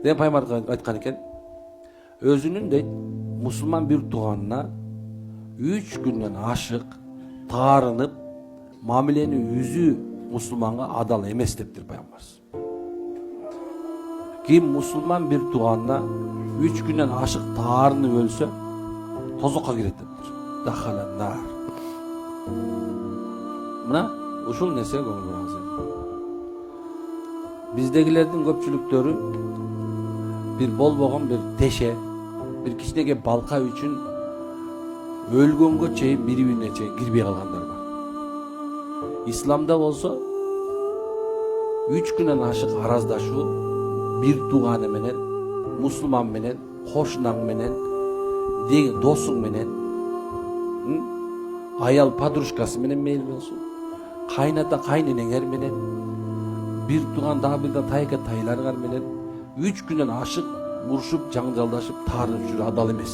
деген пайгамбар айткан экен. Өзүнүн дейт мусулман bir тууганына 3 күндөн ашык таарынып мамилени үзүү мусулманга адал эмес дептир пайгамбарыбыз. Ким мусулман bir тууганына 3 күндөн ашык таарынып өлсө тозокко кирет дептир. Дахаланнар. Мына ушул нерсе көңүл бураңыз. Биздегилердин көпчүлүктөрү bir болбогон bir теше, bir кичинекей балка үчүн өлгөнгө чейин бири-бирине чейин кирбей калгандар бар. Исламда болсо 3 күндөн ашык араздашуу bir тууганы менен, мусулман менен, кошунаң менен, досуң менен, аял подружкасы менен мейли болсун, кайната кайненеңер менен, bir тууган дагы бирден тайка тайларыңар менен 3 күндөн ашык урушуп, жаңжалдашып, таарынып жүрүү адал эмес.